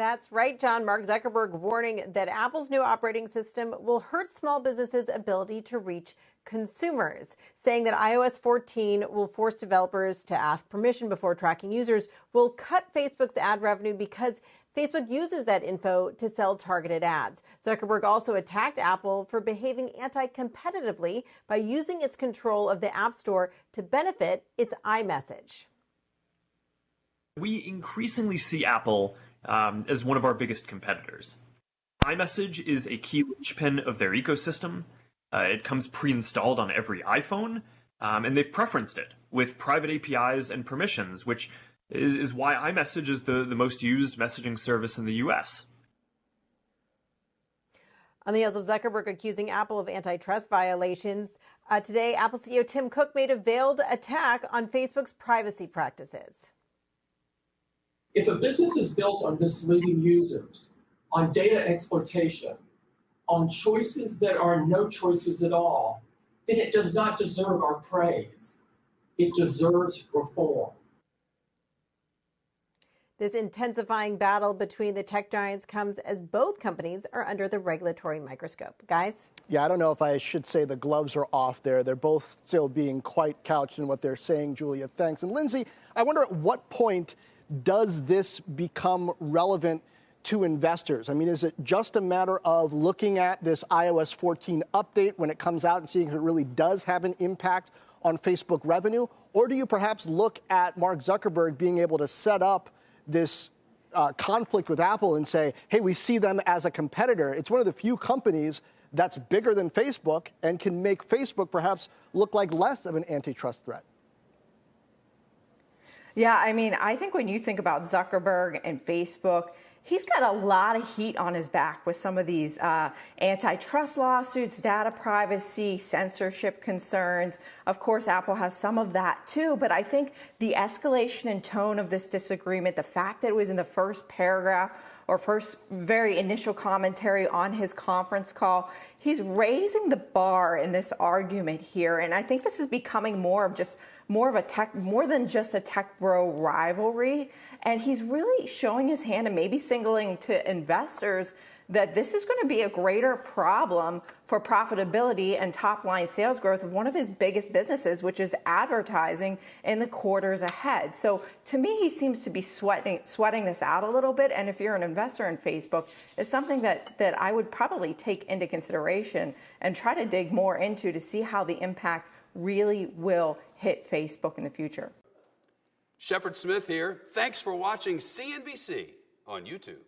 That's right, John. Mark Zuckerberg warning that Apple's new operating system will hurt small businesses' ability to reach consumers, saying that iOS 14 will force developers to ask permission before tracking users, will cut Facebook's ad revenue because Facebook uses that info to sell targeted ads. Zuckerberg also attacked Apple for behaving anti-competitively by using its control of the App Store to benefit its iMessage. We increasingly see Apple as one of our biggest competitors. iMessage is a key linchpin of their ecosystem. It comes pre-installed on every iPhone, and they've preferenced it with private APIs and permissions, which is why iMessage is the most used messaging service in the U.S. On the heels of Zuckerberg accusing Apple of antitrust violations, today Apple CEO Tim Cook made a veiled attack on Facebook's privacy practices. If a business is built on misleading users, on data exploitation, on choices that are no choices at all, then it does not deserve our praise. It deserves reform. This intensifying battle between the tech giants comes as both companies are under the regulatory microscope. Guys? Yeah, I don't know if I should say the gloves are off there. They're both still being quite couched in what they're saying, Julia. Thanks. And Lindsay, I wonder at what point does this become relevant to investors? I mean, is it just a matter of looking at this iOS 14 update when it comes out and seeing if it really does have an impact on Facebook revenue? Or do you perhaps look at Mark Zuckerberg being able to set up this conflict with Apple and say, hey, we see them as a competitor? It's one of the few companies that's bigger than Facebook and can make Facebook perhaps look like less of an antitrust threat. Yeah, I mean, I think when you think about Zuckerberg and Facebook, he's got a lot of heat on his back with some of these antitrust lawsuits, data privacy, censorship concerns. Of course, Apple has some of that too, but I think the escalation and tone of this disagreement, the fact that it was in the first paragraph or first very initial commentary on his conference call, he's raising the bar in this argument here. And I think this is becoming more than just a tech bro rivalry. And he's really showing his hand and maybe signaling to investors that this is going to be a greater problem for profitability and top-line sales growth of one of his biggest businesses, which is advertising in the quarters ahead. So to me, he seems to be sweating this out a little bit. And if you're an investor in Facebook, it's something that I would probably take into consideration and try to dig more into to see how the impact really will hit Facebook in the future. Shepard Smith here. Thanks for watching CNBC on YouTube.